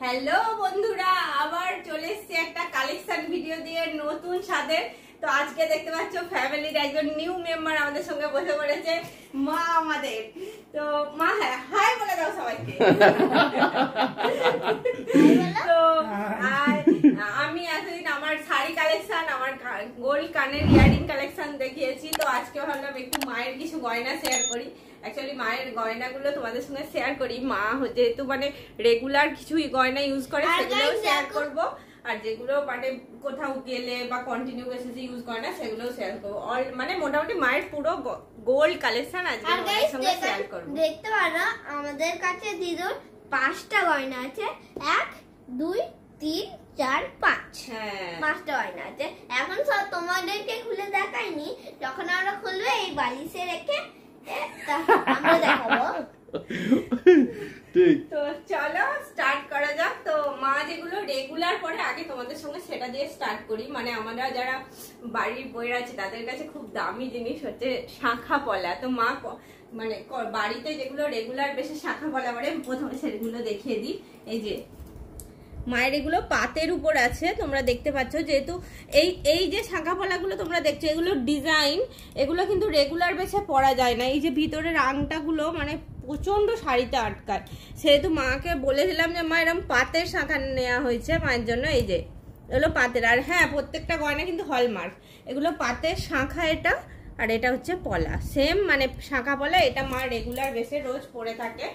Hello বন্ধুরা, আবার চলে এসেছি একটা কালেকশন ভিডিও দিয়ে নতুন স্বাদের। তো আজকে দেখতে পাচ্ছ ফ্যামিলির একজন নিউ মেম্বার আমাদের সঙ্গে বসে পড়েছে, মা আমাদের। তো মা হাই বলে দাও সবাইকে। তো আমি এতদিন আমার শাড়ি কালেকশন, আমার গোল্ড কানের ইয়ারিং কালেকশন দেখিয়েছি। তো আজকে ভাবলাম একটু মায়ের কিছু গয়না শেয়ার করি। অ্যাকচুয়ালি মায়ের গয়নাগুলো তোমাদের সঙ্গে শেয়ার করি। মা যেহেতু মানে রেগুলার কিছু গয়না ইউজ করে সেগুলোও শেয়ার করব, আর যেগুলো মানে কোথাও গেলে বা কন্টিনিউ বেসিসে ইউজ করে না সেগুলোও শেয়ার করব। অল মানে মোটামুটি মায়ের পুরো গোল্ড কালেকশন আজকে তোমাদের সঙ্গে শেয়ার করব। দেখতে পারো আমাদের কাছে দিদুর 5টা গয়না আছে, 1 2 3 4 5। হ্যাঁ, 5টা গয়না আছে। এখন সব তোমাদেরকে খুলে দেখাইনি, যখন আমরা খুলবে এই বালিশে রেখে আমরা দেখাবো। ঠিক। তো চলো স্টার্ট করা যাক। তো মা যেগুলো রেগুলার পরে আগে তোমাদের সঙ্গে সেটা দিয়ে স্টার্ট করি। মানে আমরা যারা বাড়ির বইয়ের আছে তাদের কাছে খুব দামি জিনিস হচ্ছে শাঁখা পলা। তো মা মানে বাড়িতে যেগুলো রেগুলার বেশি শাঁখা পলা পরে প্রথমে সেগুলো দেখিয়ে দিই। এই যে মায়ের এগুলো পাতের উপর আছে, তোমরা দেখতে পাচ্ছ। যেহেতু এই যে শাঁখা পলাগুলো তোমরা দেখছো এগুলো ডিজাইন, এগুলো কিন্তু রেগুলার বেছে পরা যায় না। এই যে ভিতরের আংটাগুলো মানে প্রচন্ড শাড়িতে আটকায়, সেহেতু মাকে বলেছিলাম যে মা এরকম পাতের শাঁখা নেওয়া হয়েছে মায়ের জন্য। এই যে এগুলো পাতের, আর হ্যাঁ প্রত্যেকটা গয়না কিন্তু হলমার্ক। এগুলো পাতের শাঁখা, এটা আর এটা হচ্ছে পলা, সেম মানে শাঁখা পলা। এটা মা রেগুলার বেসে রোজ পরে থাকে।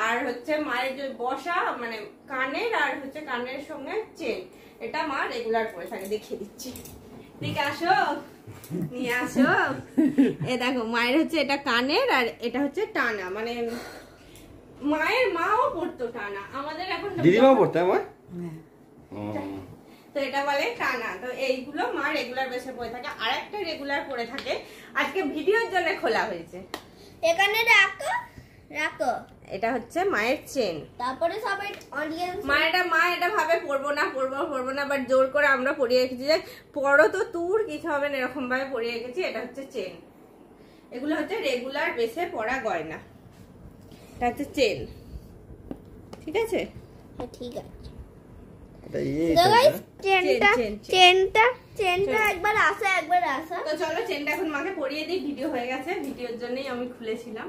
আর হচ্ছে মায়ের যে বসা মানে কানের, আর হচ্ছে কানের সঙ্গে চেন, এটা মা রেগুলার পরে থাকে। দেখিয়ে দিচ্ছি, ঠিক আসো নিয়ে আসো। এ দেখো মায়ের হচ্ছে এটা কানের, আর এটা হচ্ছে টানা। মানে মায়ের মাও পড়তো টানা, আমাদের এখন দিদিমাও পড়তো আমার। তো এটা বলে টানা। তো এইগুলো মা রেগুলার বেসে পরে থাকে। আর একটা রেগুলার পরে থাকে, আজকে ভিডিওর জন্য খোলা হয়েছে। এখানে রাখো রাখো। এটা হচ্ছে মায়ের চেন। তারপরে সবাই অডিয়েন্স মা এটা ভাবে পরবো না, বাট জোর করে আমরা পরিয়ে রেখেছি যে পরো তো তোর কিছু হবে না, এরকম ভাবে পরিয়ে রেখেছি। এটা হচ্ছে চেন। এগুলো হচ্ছে রেগুলার বেসে পরা গয়না। এটা হচ্ছে চেন, ঠিক আছে? হ্যাঁ ঠিক আছে। চেনটা একবার আসা। তো চলো চেনটা এখন মাকে পরিয়ে দিই। ভিডিও হয়ে গেছে, ভিডিওর জন্যই আমি খুলেছিলাম।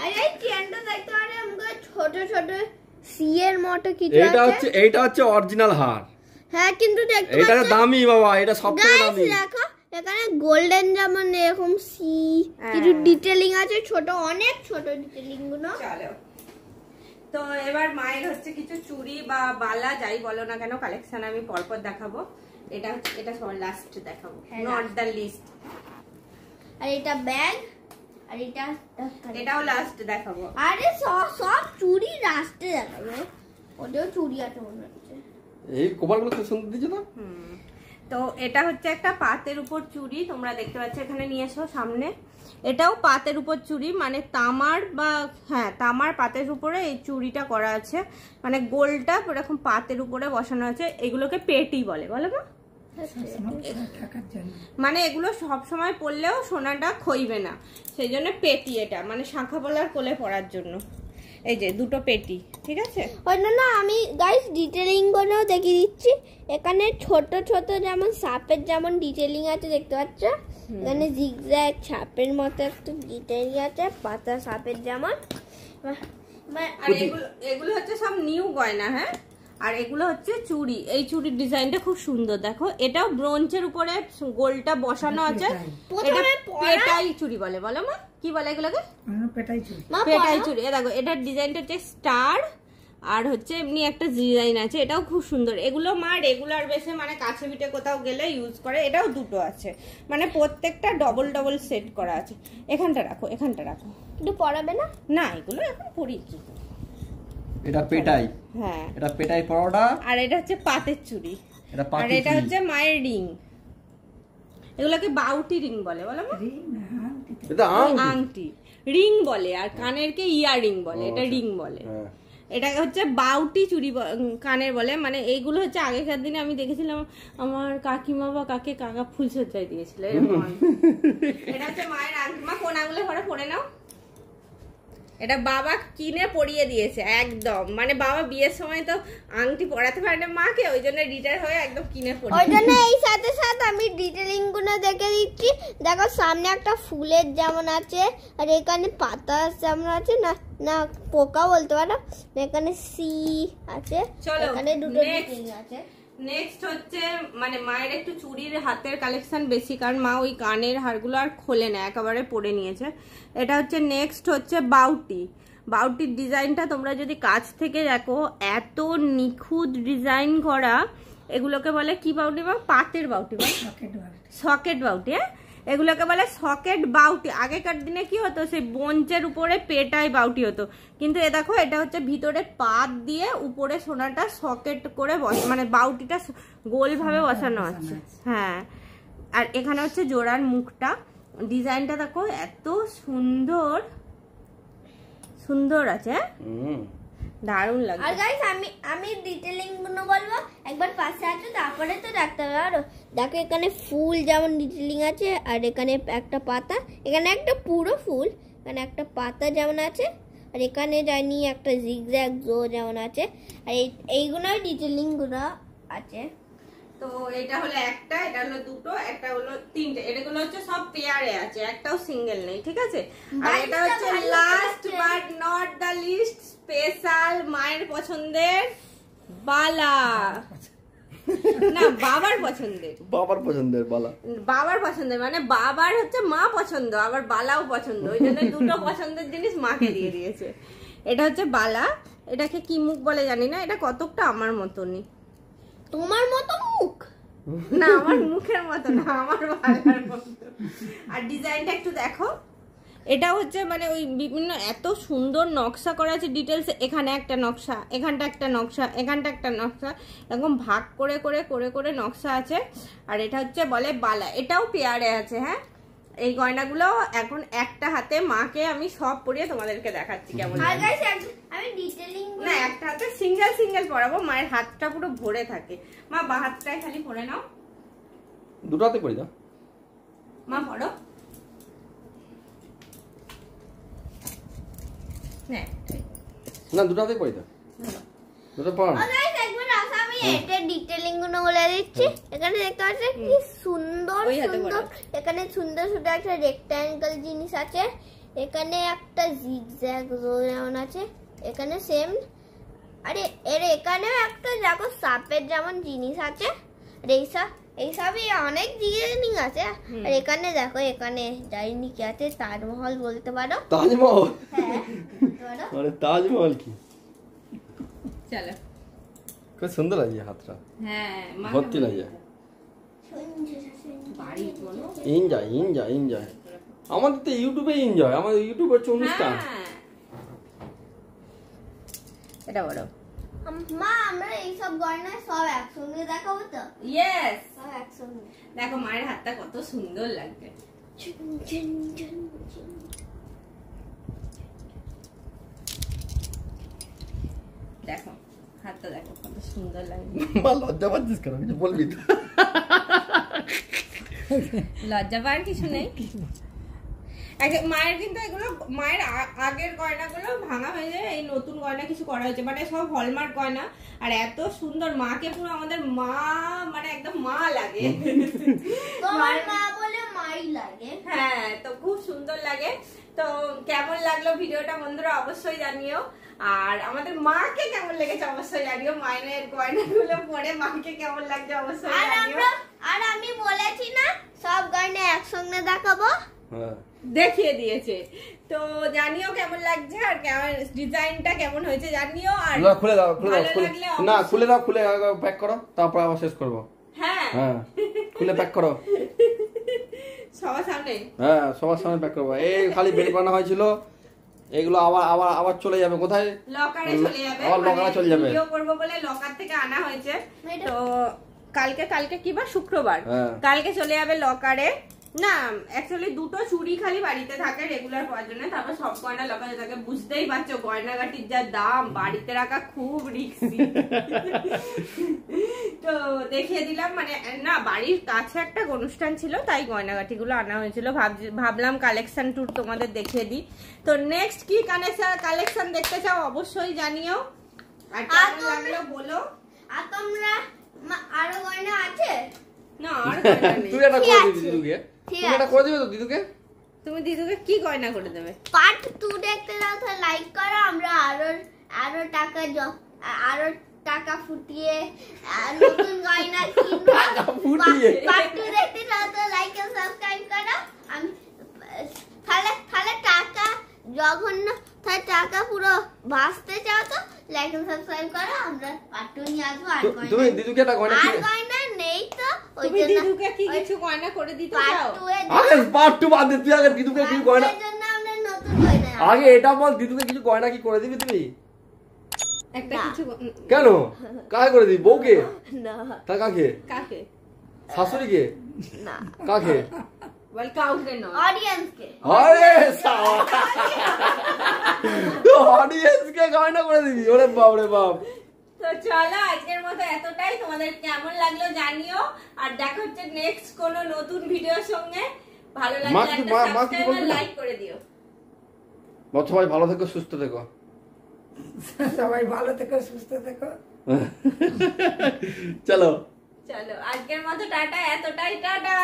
আরে চেনটা দেখতে পারে আমাকে ছোট ছোট সি এর মতো কিছু আছে। এইটা হচ্ছে অরিজিনাল হার। হ্যাঁ কিন্তু দেখতে এটা দামি বাবা, এটা সবথেকে দামি। দেখো এখানে গোল্ডেন যেমন এরকম সি কিছু ডিটেইলিং আছে, ছোট অনেক ছোট ডিটেইলিং গুলো। চলো তো এবার মায়ের হচ্ছে কিছু চুড়ি বা বালা যাই বলো না কেন কালেকশন আমি পরপর দেখাবো। এটা সবার লাস্ট দেখাবো, নট দ্য লিস্ট। আর এটা ব্যাগ, আর এটাও লাস্ট দেখাবো। আরে সব চুড়ি লাস্টে দেখাবো। ওটাও চুড়ি আছে মনে হচ্ছে। এই কভারগুলো খুব সুন্দর দিয়েছে না? তো এটা হচ্ছে একটা পাতের উপর চুড়ি, তোমরা দেখতে পাচ্ছ এখানে নিয়ে এসো সামনে। এটাও পাতের উপর চুড়ি, মানে তামার বা হ্যাঁ তামার পাতের উপরে এই চুড়িটা করা আছে। মানে গোলটা এরকম পাতের উপরে বসানো আছে। এগুলোকে পেটি বলে, বলো না? মানে এগুলো সব সময় পরলেও সোনাটা খইবে না, সেই জন্য পেটি। এটা মানে শাঁখা পলার কোলে পরার জন্য। এই যে দুটো পেটি, ঠিক আছে? ওই না আমি গাইস ডিটেইলিং গুলো দেখিয়ে দিচ্ছি। এখানে ছোট ছোট যেমন সাপের যেমন ডিটেইলিং আছে দেখতে পাচ্ছ। এখানে জিগজ্যাগ সাপের মতো একটা ডিটেইলিং আছে, পাতা সাপের যেমন। আর এগুলো হচ্ছে সব নিউ গয়না। হ্যাঁ, আর এগুলো হচ্ছে চুড়ি। এই চুড়ির ডিজাইনটা খুব সুন্দর, দেখো। এটাও ব্রোঞ্জের উপরে গোলটা বসানো আছে। এটা পেটাই চুড়ি বলে, বলো মা? কি বলে এগুলোকে? পেটাই চুড়ি। দেখো এটার ডিজাইনটা হচ্ছে স্টার, আর হচ্ছে এমনি একটা ডিজাইন আছে। এটাও খুব সুন্দর। এগুলো মা রেগুলার বেসে মানে কাছে পিঠে কোথাও গেলে ইউজ করে। এটাও দুটো আছে, মানে প্রত্যেকটা ডবল ডবল সেট করা আছে। এখানটা রাখো, এখানটা রাখো। একটু পরাবে না? না, এগুলো এখন পরি কি। এটা পেটাই। হ্যাঁ, এটা পেটাই পরোটা। আর এটা হচ্ছে পাতের চুড়ি। এটা আর এটা হচ্ছে মায়ের রিং। এগুলোকে বাউটি রিং বলে, বলো মা? এটা আংটি রিং বলে, আর কানেরকে ইয়ারিং বলে। এটা রিং বলে। এটা হচ্ছে বাউটি চুড়ি কানের বলে। মানে এইগুলো হচ্ছে আগেকার দিনে আমি দেখেছিলাম আমার কাকিমা বা কাকা ফুলসজ্জায় দিয়েছিল এরকম। এটা হচ্ছে মায়ের আংটি। মা কোন আঙুলে পরে নাও। এটা বাবা কিনে পরিয়ে দিয়েছে একদম, মানে বাবা বিয়ের সময় তো আংটি পরাতে পারে না মাকে, ওই জন্য রিটায়ার হয়ে একদম কিনে পরিয়ে। ওই জন্য এই সাথে সাথে আমি ডিটেলিং গুলো দেখে দিচ্ছি। দেখো সামনে একটা ফুলের যেমন আছে, আর এখানে পাতা যেমন আছে, না না পোকা বলতে পারো, এখানে সি আছে, চলো, এখানে দুটো next. ডিটেলিং আছে। নেক্সট হচ্ছে মানে মায়ের একটু চুড়ির হাতের কালেকশন বেশি, কারণ মা ওই কানের হারগুলো আর খোলে না, একেবারে পরে নিয়েছে। এটা হচ্ছে নেক্সট হচ্ছে বাউটি। বাউটির ডিজাইনটা তোমরা যদি কাছ থেকে দেখো, এত নিখুঁত ডিজাইন করা। এগুলোকে বলে কি বাউটি বা পাতের বাউটি বা সকেট বাউটি। হ্যাঁ, এগুলোকে বলে সকেট বাউটি। আগেকার দিনে কি হতো, সেই বঞ্চের উপরে পেটাই বাউটি হতো, কিন্তু এ দেখো এটা হচ্ছে ভিতরে পাত দিয়ে উপরে সোনাটা সকেট করে মানে বাউটিটা গোলভাবে বসানো আছে। হ্যাঁ, আর এখানে হচ্ছে জোড়ার মুখটা, ডিজাইনটা দেখো এত সুন্দর সুন্দর আছে, দারুণ লাগে। আর গাইস আমি ডিটেলিং গুলো বলবো, একবার পাশে আছে তারপরে তো দেখতে হবে। আর দেখো এখানে ফুল যেমন ডিটেলিং আছে, আর এখানে একটা পাতা, এখানে একটা পুরো ফুল, এখানে একটা পাতা যেমন আছে, আর এখানে জানি একটা জিগজ্যাগ জো যেমন আছে, আর এইগুলোই ডিটেলিং গুলো আছে। তো এটা হলো একটা, এটা হলো দুটো, একটা হলো তিনটে, এটাগুলো হচ্ছে সব পেয়ারে আছে, একটাও সিঙ্গেল নেই, ঠিক আছে। আর এটা হচ্ছে last but not the least, special মায়ের পছন্দের বালা, না বাবার পছন্দের, বাবার পছন্দের বালা, বাবার পছন্দের মানে বাবার হচ্ছে মা পছন্দ, আবার বালাও পছন্দ, ওই জন্য দুটো পছন্দের জিনিস মাকে দিয়ে দিয়েছে। এটা হচ্ছে বালা, এটাকে কি মুখ বলে জানি না, এটা কতকটা আমার মতনই। তোমার মতো মুখ না, আমার মুখের মতো না, আমার বালার মতো। আর ডিজাইনটা একটু দেখো, এটা হচ্ছে মানে ওই বিভিন্ন এত সুন্দর নকশা করা আছে, ডিটেলস। এখানে একটা নকশা, এখানটা একটা নকশা, এখানটা একটা নকশা, এরকম ভাগ করে করে করে করে নকশা আছে। আর এটা হচ্ছে বলে বালা, এটাও পেয়ারে আছে। হ্যাঁ, এই গয়নাগুলো এখন একটা হাতে মাকে আমি সব পরিয়ে তোমাদেরকে দেখাচ্ছি কেমন। আর গাইস আমি ডিটেলিং না, একটা হাতে সিঙ্গেল সিঙ্গেল পরাবো, মায়ের হাতটা পুরো ভরে থাকে। মা বা হাতটাই খালি পরে নাও, দুটো হাতে পরি দাও মা পড়ো। না, দুটো হাতে পরি দাও, দুটো পর। গাইস একবার আসো, আমি এটা ডিটেলিং গুলো বলে দিচ্ছি। এখানে দেখতে পাচ্ছ কি সুন্দর সুন্দর, এখানে সুন্দর সুন্দর একটা রেক্ট্যাঙ্গেল জিনিস আছে, এখানে একটা জিগজ্যাগ রো যেমন আছে, এখানে সেম। আরে এর এখানেও একটা দেখো সাপের যেমন জিনিস আছে, আর এইসবই অনেক ডিজাইনিং আছে। আর এখানে দেখো, এখানে জানি কি আছে, তাজমহল বলতে পারো। তাজমহল? হ্যাঁ, আরে তাজমহল কি, চলো, খুব সুন্দর লাগে হাতটা। হ্যাঁ, ভর্তি লাগে, এনজয় এনজয় এনজয়। আমাদের তো ইউটিউবে এনজয়, আমাদের ইউটিউব হচ্ছে অনুষ্ঠান। এটা বড় মা, আমরা এইসব গয়না সব একসঙ্গে দেখাবো তো? ইয়েস, সব একসঙ্গে। দেখো মায়ের হাতটা কত সুন্দর লাগবে। দেখো হাতটা দেখো কত সুন্দর লাগবে। মা লজ্জা পাচ্ছিস কেন, কিছু বলবি তো? লজ্জা পাওয়ার কিছু নেই। মায়ের কিন্তু এগুলো মায়ের আগের গয়নাগুলো ভাঙা হয়ে যায়, এই নতুন গয়না কিছু করা হয়েছে, মানে সব হলমার্ক গয়না। আর এত সুন্দর, মাকে পুরো আমাদের মা, মানে একদম মা লাগে। তোমার মা বলে মাই লাগে। হ্যাঁ, তো খুব সুন্দর লাগে। তো কেমন লাগলো ভিডিওটা বন্ধুরা অবশ্যই জানিও, আর আমাদের মাকে কেমন লেগেছে অবশ্যই জানিও, মায়ের গয়নাগুলো পরে মাকে কেমন লাগছে অবশ্যই জানিও। আর আমি বলেছি না সব গয়না একসঙ্গে দেখাবো, দেখিয়ে দিয়েছে। তো জানিও কেমন লাগছে, আর ডিজাইনটা কেমন হয়েছে জানিও। আর খুলে দাও, খুলে দাও, না খুলে দাও, খুলে প্যাক করো, তারপর আবার শেষ করবো। হ্যাঁ হ্যাঁ, খুলে প্যাক করো সবার সামনে। হ্যাঁ, সবার সামনে প্যাক করবো। এই খালি বের করানো হয়েছিল, এগুলো আবার আবার আবার চলে যাবে কোথায়? লকারে চলে যাবে, আবার লকারে চলে যাবে। ভিডিও করব বলে লকার থেকে আনা হয়েছে। তো কালকে কি বার? শুক্রবার। হ্যাঁ, কালকে চলে যাবে লকারে। না অ্যাকচুয়ালি দুটো চুড়ি খালি বাড়িতে থাকে রেগুলার পরার জন্য, তারপর সব গয়না লোকালে থাকে। বুঝতেই পারছো গয়নাগাটির যা দাম, বাড়িতে রাখা খুব রিস্কি। তো দেখিয়ে দিলাম, মানে না বাড়ির কাছে একটা অনুষ্ঠান ছিল তাই গয়নাগাটি গুলো আনা হয়েছিল। ভাবলাম কালেকশন ট্যুর তোমাদের দেখিয়ে দিই। তো নেক্সট কি কালেকশন দেখতে চাও অবশ্যই জানিও, আর কেমন লাগলো বলো। আর তোমরা আরো গয়না আছে? না আর গয়না নেই। তুই এটা করে দিবি দিদুকে, ঠিক তুমি এটা করে দিবে তো দিদুকে? তুমি দিদুকে কি গয়না করে দেবে? পার্ট 2 দেখতে দাও, তো লাইক করো। আমরা আরো টাকা ফুটিয়ে নতুন গয়না কিনবো। টাকা ফুটিয়ে? পার্ট 2 দেখতে দাও, তো লাইক আর সাবস্ক্রাইব করো। আমি তাহলে টাকা যখন টাকা পুরো বাঁচতে চাও তো লাইক আর সাবস্ক্রাইব করো। আমরা পার্ট 2 নিয়ে আসবো। আর তুমি দিদুকে একটা গয়না আর কিনে গয়না নেই তো ওই তুমি জন্য দিদুকে কি কিছু গয়না করে দিতে পার্ট চাও? 2 এর আগে পার্ট 2 বাদ দে, তুই আগে দিদুকে কি গয়না, জন্য আমরা নতুন গয়না আগে এটা বল দিদুকে কিছু গয়না কি করে দিবি তুই? একটা না। কিছু কেন কাকে করে দিবি? বউকে? না তা কাকে? কাকে? শাশুড়িকে? না কাকে? বল কাউকে নয়। অডিয়েন্স কে। আরে অডিয়েন্স কে গয়না করে দিবি? ওরে বাপ রে বাপ। তো চলো আজকের মতো এতটাই। তোমাদের কেমন লাগলো জানিও, আর দেখা হচ্ছে নেক্সট কোন নতুন ভিডিওর সঙ্গে। ভালো লাগলে মা একটা কি সাবস্ক্রাইব বলবে আর না? লাইক করে দিও। সবাই ভালো থেকো, সুস্থ থেকো। সবাই ভালো থেকো, সুস্থ থেকো। চলো চলো আজকের মতো টাটা, এতটাই টাটা।